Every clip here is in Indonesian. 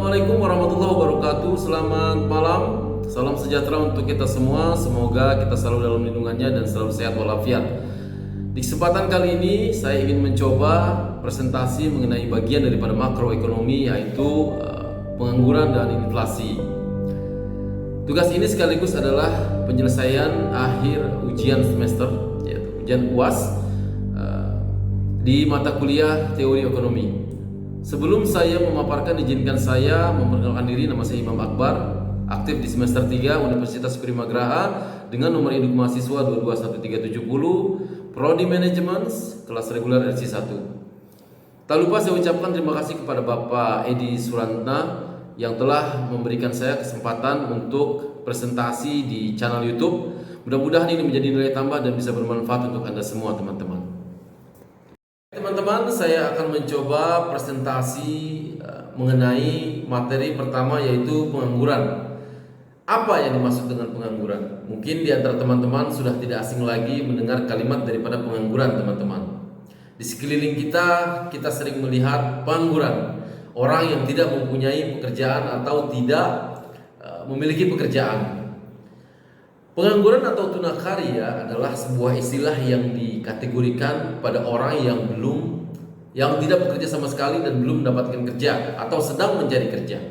Assalamualaikum warahmatullahi wabarakatuh. Selamat malam, salam sejahtera untuk kita semua. Semoga kita selalu dalam lindungannya dan selalu sehat walafiat. Di kesempatan kali ini saya ingin mencoba presentasi mengenai bagian daripada makroekonomi, yaitu pengangguran dan inflasi. Tugas ini sekaligus adalah penyelesaian akhir ujian semester, yaitu ujian UAS di mata kuliah teori ekonomi. Sebelum saya memaparkan, izinkan saya memperkenalkan diri. Nama saya Imam Akbar, aktif di semester 3 Universitas Primagraha dengan nomor induk mahasiswa 221370, Prodi Manajemen, kelas reguler RC1. Tak lupa saya ucapkan terima kasih kepada Bapak Edi Surantna yang telah memberikan saya kesempatan untuk presentasi di channel YouTube. Mudah-mudahan ini menjadi nilai tambah dan bisa bermanfaat untuk Anda semua, teman-teman. Teman-teman, saya akan mencoba presentasi mengenai materi pertama, yaitu pengangguran. Apa yang dimaksud dengan pengangguran? Mungkin di antara teman-teman sudah tidak asing lagi mendengar kalimat daripada pengangguran, teman-teman. Di sekeliling kita sering melihat pengangguran, orang yang tidak mempunyai pekerjaan atau tidak memiliki pekerjaan. Pengangguran atau tunakarya adalah sebuah istilah yang dikategorikan pada orang yang tidak bekerja sama sekali dan belum mendapatkan kerja atau sedang mencari kerja.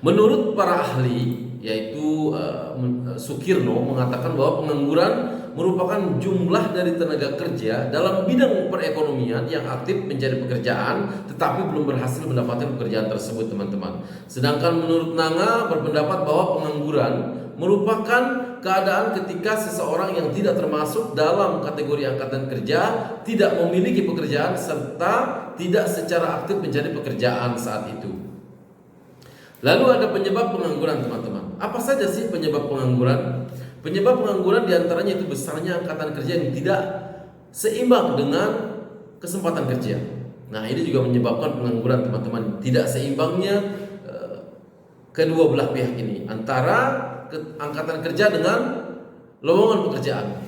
Menurut para ahli, yaitu Sukirno mengatakan bahwa pengangguran merupakan jumlah dari tenaga kerja dalam bidang perekonomian yang aktif mencari pekerjaan tetapi belum berhasil mendapatkan pekerjaan tersebut, teman-teman. Sedangkan menurut Nanga berpendapat bahwa pengangguran merupakan keadaan ketika seseorang yang tidak termasuk dalam kategori angkatan kerja tidak memiliki pekerjaan serta tidak secara aktif mencari pekerjaan saat itu. Lalu ada penyebab pengangguran, teman-teman. Apa saja sih penyebab pengangguran? Penyebab pengangguran diantaranya itu besarnya angkatan kerja yang tidak seimbang dengan kesempatan kerja. Nah, ini juga menyebabkan pengangguran, teman-teman. Tidak seimbangnya kedua belah pihak ini, antara angkatan kerja dengan lowongan pekerjaan.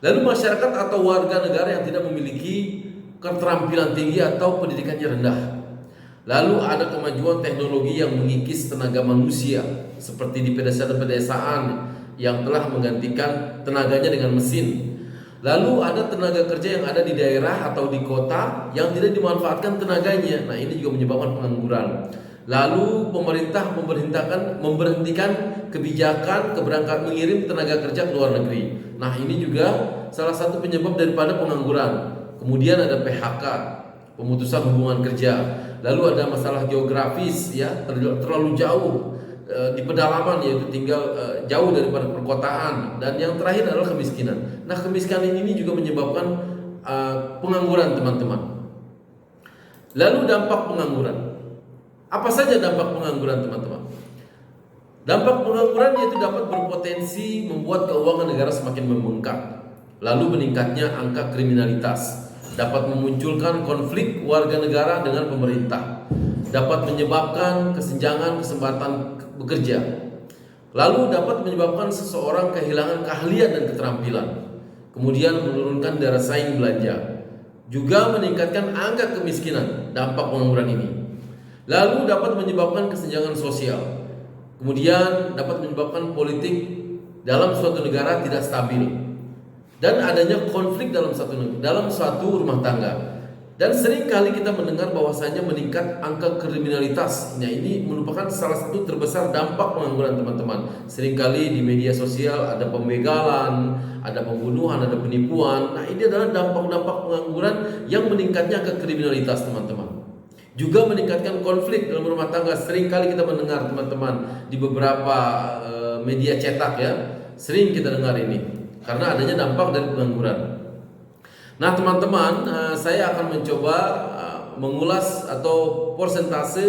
Lalu masyarakat atau warga negara yang tidak memiliki keterampilan tinggi atau pendidikannya rendah. Lalu ada kemajuan teknologi yang mengikis tenaga manusia, seperti di pedesaan-pedesaan yang telah menggantikan tenaganya dengan mesin. Lalu ada tenaga kerja yang ada di daerah atau di kota yang tidak dimanfaatkan tenaganya. Nah, ini juga menyebabkan pengangguran. Lalu pemerintah memberhentikan kebijakan keberangkatan mengirim tenaga kerja ke luar negeri. Nah, ini juga salah satu penyebab daripada pengangguran. Kemudian ada PHK, pemutusan hubungan kerja. Lalu ada masalah geografis, ya, terlalu jauh di pedalaman, yaitu tinggal jauh daripada perkotaan. Dan yang terakhir adalah kemiskinan. Nah, kemiskinan ini juga menyebabkan pengangguran, teman-teman. Lalu dampak pengangguran. Apa saja dampak pengangguran, teman-teman? Dampak pengangguran yaitu dapat berpotensi membuat keuangan negara semakin membengkak. Lalu meningkatnya angka kriminalitas, dapat memunculkan konflik warga negara dengan pemerintah, dapat menyebabkan kesenjangan kesempatan bekerja. Lalu dapat menyebabkan seseorang kehilangan keahlian dan keterampilan. Kemudian menurunkan daya saing belanja. Juga meningkatkan angka kemiskinan, dampak pengangguran ini. Lalu dapat menyebabkan kesenjangan sosial. Kemudian dapat menyebabkan politik dalam suatu negara tidak stabil dan adanya konflik dalam suatu rumah tangga. Dan sering kali kita mendengar bahwasanya meningkat angka kriminalitas. Nah, ini merupakan salah satu terbesar dampak pengangguran, teman-teman. Sering kali di media sosial ada pembegalan, ada pembunuhan, ada penipuan. Nah, ini adalah dampak-dampak pengangguran yang meningkatnya angka kriminalitas, teman-teman. Juga meningkatkan konflik dalam rumah tangga. Sering kali kita mendengar, teman-teman, di beberapa media cetak, ya, sering kita dengar ini karena adanya dampak dari pengangguran. Nah, teman-teman, saya akan mencoba mengulas atau persentase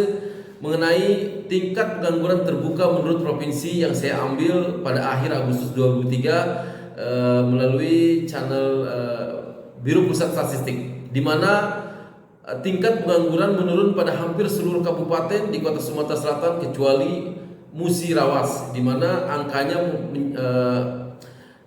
mengenai tingkat pengangguran terbuka menurut provinsi yang saya ambil pada akhir Agustus 2003 melalui channel Biro Pusat Statistik, di mana tingkat pengangguran menurun pada hampir seluruh kabupaten di kota Sumatera Selatan kecuali Musirawas, di mana angkanya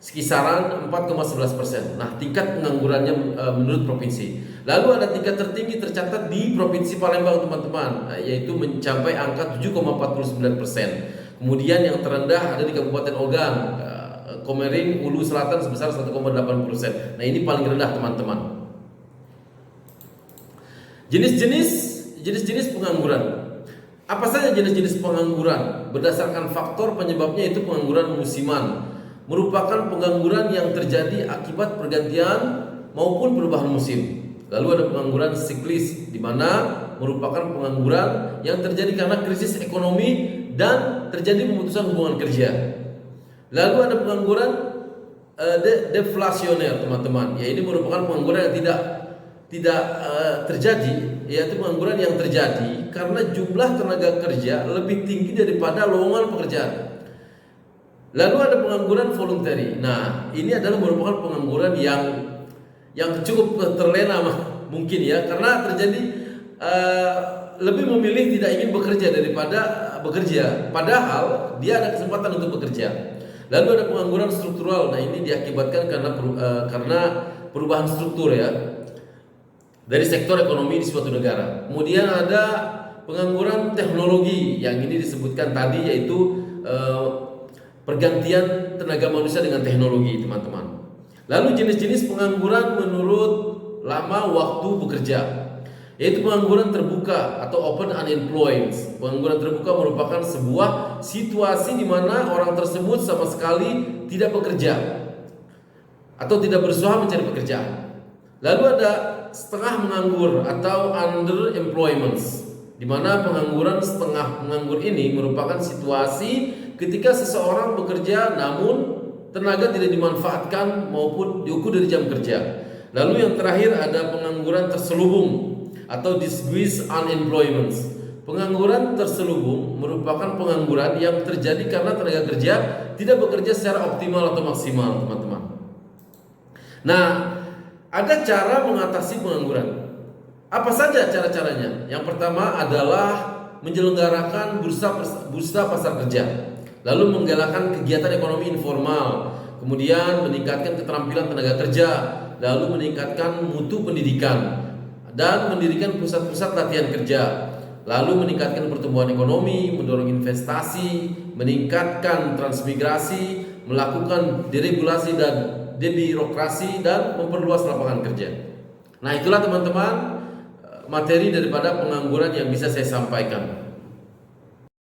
kisaran 4,11%. Nah, tingkat penganggurannya menurut provinsi. Lalu ada tingkat tertinggi tercatat di Provinsi Palembang, teman-teman, yaitu mencapai angka 7,49%. Kemudian yang terendah ada di Kabupaten Ogan, Komering, Hulu Selatan sebesar 1,8%. Nah, ini paling rendah, teman-teman. Jenis-jenis pengangguran. Apa saja jenis-jenis pengangguran? Berdasarkan faktor penyebabnya, itu pengangguran musiman, merupakan pengangguran yang terjadi akibat pergantian maupun perubahan musim. Lalu ada pengangguran siklis, di mana merupakan pengangguran yang terjadi karena krisis ekonomi dan terjadi pemutusan hubungan kerja. Lalu ada pengangguran deflasioner, teman-teman. Ya, ini merupakan pengangguran yang tidak terjadi, yaitu pengangguran yang terjadi karena jumlah tenaga kerja lebih tinggi daripada lowongan pekerjaan. Lalu ada pengangguran voluntary. Nah, ini adalah merupakan pengangguran yang cukup terlena mungkin ya, karena terjadi lebih memilih tidak ingin bekerja daripada bekerja, padahal dia ada kesempatan untuk bekerja. Lalu ada pengangguran struktural. Nah, ini diakibatkan karena perubahan struktur ya dari sektor ekonomi di suatu negara. Kemudian ada pengangguran teknologi, yang ini disebutkan tadi, yaitu pergantian tenaga manusia dengan teknologi, teman-teman. Lalu jenis-jenis pengangguran menurut lama waktu bekerja, yaitu pengangguran terbuka atau open unemployment. Pengangguran terbuka merupakan sebuah situasi di mana orang tersebut sama sekali tidak bekerja atau tidak berusaha mencari pekerjaan. Lalu ada setengah menganggur atau underemployment, di mana pengangguran setengah menganggur ini merupakan situasi ketika seseorang bekerja namun tenaga tidak dimanfaatkan maupun diukur dari jam kerja. Lalu yang terakhir ada pengangguran terselubung atau disguised unemployment. Pengangguran terselubung merupakan pengangguran yang terjadi karena tenaga kerja tidak bekerja secara optimal atau maksimal, teman-teman. Nah, ada cara mengatasi pengangguran. Apa saja cara-caranya? Yang pertama adalah menyelenggarakan bursa pasar kerja, lalu menggalakkan kegiatan ekonomi informal, kemudian meningkatkan keterampilan tenaga kerja, lalu meningkatkan mutu pendidikan, dan mendirikan pusat-pusat latihan kerja, lalu meningkatkan pertumbuhan ekonomi, mendorong investasi, meningkatkan transmigrasi, melakukan deregulasi dan debirokrasi, dan memperluas lapangan kerja. Nah, itulah teman-teman materi daripada pengangguran yang bisa saya sampaikan.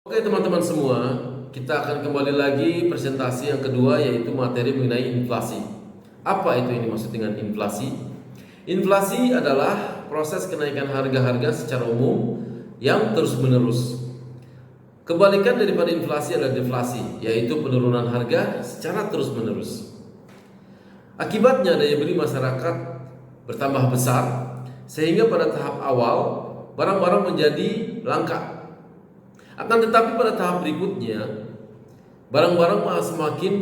Oke teman-teman semua, kita akan kembali lagi presentasi yang kedua, yaitu materi mengenai inflasi. Apa itu ini maksud dengan inflasi? Inflasi adalah proses kenaikan harga-harga secara umum yang terus-menerus. Kebalikan daripada inflasi adalah deflasi, yaitu penurunan harga secara terus-menerus. Akibatnya daya beli masyarakat bertambah besar, sehingga pada tahap awal barang-barang menjadi langka. Akan tetapi pada tahap berikutnya barang-barang semakin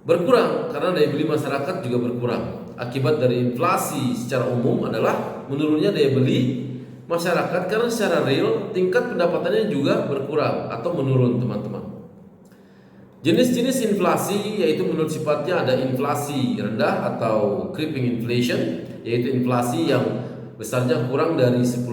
berkurang karena daya beli masyarakat juga berkurang. Akibat dari inflasi secara umum adalah menurunnya daya beli masyarakat, karena secara real tingkat pendapatannya juga berkurang atau menurun, teman-teman. Jenis-jenis inflasi yaitu menurut sifatnya ada inflasi rendah atau creeping inflation, yaitu inflasi yang besarnya kurang dari 10%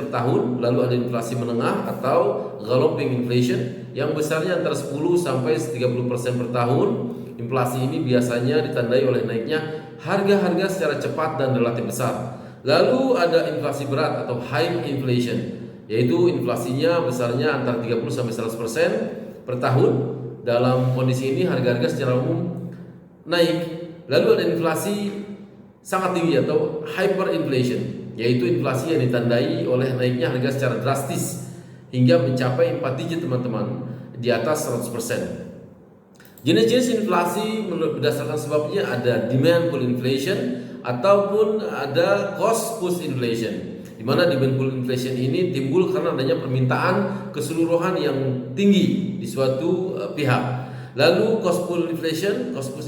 per tahun. Lalu ada inflasi menengah atau galloping inflation yang besarnya antara 10 sampai 30% per tahun. Inflasi ini biasanya ditandai oleh naiknya harga-harga secara cepat dan relatif besar. Lalu ada inflasi berat atau high inflation, yaitu inflasinya besarnya antara 30 sampai 100% per tahun. Dalam kondisi ini harga-harga secara umum naik. Lalu ada inflasi sangat tinggi atau hyperinflation, yaitu inflasi yang ditandai oleh naiknya harga secara drastis hingga mencapai 4 digit, teman-teman, di atas 100%. Jenis-jenis inflasi berdasarkan sebabnya ada demand pull inflation ataupun ada cost push inflation, di mana demand pull inflation ini timbul karena adanya permintaan keseluruhan yang tinggi di suatu pihak. Lalu cost push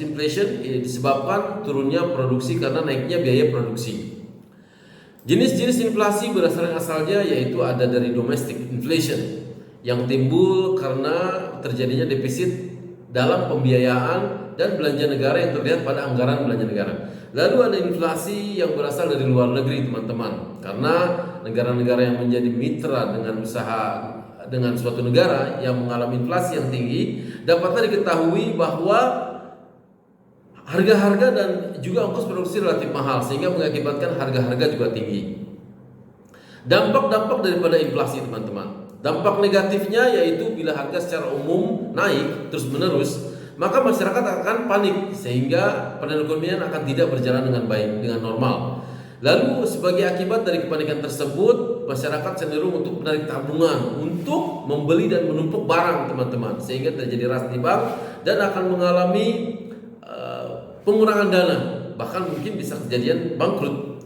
inflation disebabkan turunnya produksi karena naiknya biaya produksi. Jenis-jenis inflasi berdasarkan asalnya yaitu ada dari domestic inflation yang timbul karena terjadinya defisit dalam pembiayaan dan belanja negara yang terlihat pada anggaran belanja negara. Lalu ada inflasi yang berasal dari luar negeri, teman-teman. Karena negara-negara yang menjadi mitra dengan dengan suatu negara yang mengalami inflasi yang tinggi, dapatlah diketahui bahwa harga-harga dan juga ongkos produksi relatif mahal sehingga mengakibatkan harga-harga juga tinggi. Dampak-dampak daripada inflasi, teman-teman. Dampak negatifnya yaitu bila harga secara umum naik terus-menerus, maka masyarakat akan panik sehingga perekonomian akan tidak berjalan dengan baik, dengan normal. Lalu sebagai akibat dari kepanikan tersebut, masyarakat cenderung untuk menarik tabungan untuk membeli dan menumpuk barang, teman-teman, sehingga terjadi ras di bank dan akan mengalami pengurangan dana, bahkan mungkin bisa kejadian bangkrut.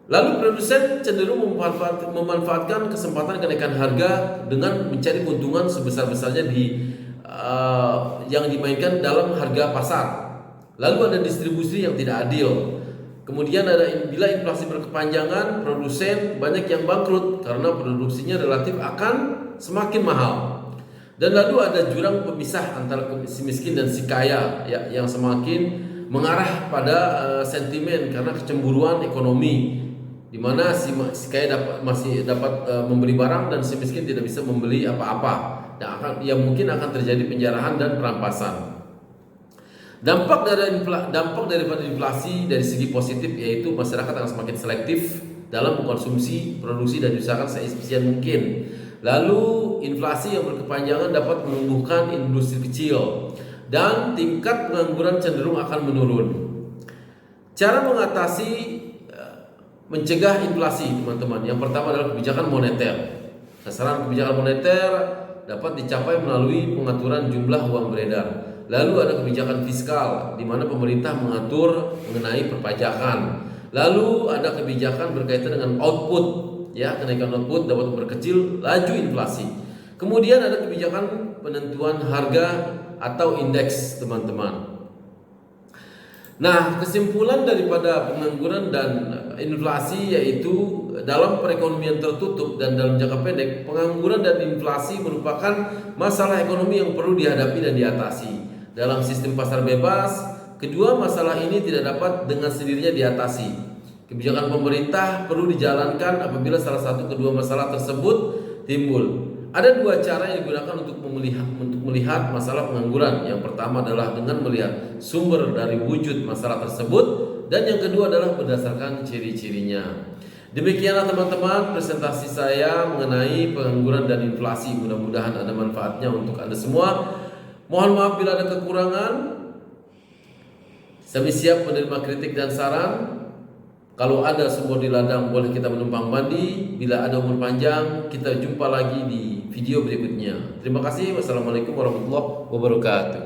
Lalu produsen cenderung memanfaatkan kesempatan kenaikan harga dengan mencari keuntungan sebesar-besarnya yang dimainkan dalam harga pasar. Lalu ada distribusi yang tidak adil. Kemudian bila inflasi berkepanjangan, produsen banyak yang bangkrut karena produksinya relatif akan semakin mahal. Dan lalu ada jurang pemisah antara si miskin dan si kaya, ya, yang semakin mengarah pada sentimen karena kecemburuan ekonomi, di mana si kaya masih dapat membeli barang dan si miskin tidak bisa membeli apa-apa. Yang mungkin akan terjadi penjarahan dan perampasan. Dampak daripada inflasi dari segi positif yaitu masyarakat akan semakin selektif dalam mengkonsumsi, produksi dan diusahakan seefisien mungkin. Lalu inflasi yang berkepanjangan dapat menumbuhkan industri kecil dan tingkat pengangguran cenderung akan menurun. Cara mengatasi mencegah inflasi, teman-teman, yang pertama adalah kebijakan moneter. Sasaran kebijakan moneter dapat dicapai melalui pengaturan jumlah uang beredar. Lalu ada kebijakan fiskal, di mana pemerintah mengatur mengenai perpajakan. Lalu ada kebijakan berkaitan dengan output, ya, kenaikan output dapat memperkecil laju inflasi. Kemudian ada kebijakan penentuan harga atau indeks, teman-teman. Nah, kesimpulan daripada pengangguran dan inflasi yaitu dalam perekonomian tertutup dan dalam jangka pendek, pengangguran dan inflasi merupakan masalah ekonomi yang perlu dihadapi dan diatasi. Dalam sistem pasar bebas, kedua masalah ini tidak dapat dengan sendirinya diatasi. Kebijakan pemerintah perlu dijalankan apabila salah satu kedua masalah tersebut timbul. Ada dua cara yang digunakan untuk melihat masalah pengangguran. Yang pertama adalah dengan melihat sumber dari wujud masalah tersebut, dan yang kedua adalah berdasarkan ciri-cirinya. Demikianlah, teman-teman, presentasi saya mengenai pengangguran dan inflasi. Mudah-mudahan ada manfaatnya untuk Anda semua. Mohon maaf bila ada kekurangan. Kami siap menerima kritik dan saran. Kalau ada sumur di ladang, boleh kita menumpang mandi. Bila ada umur panjang, kita jumpa lagi di video berikutnya. Terima kasih. Wassalamualaikum warahmatullahi wabarakatuh.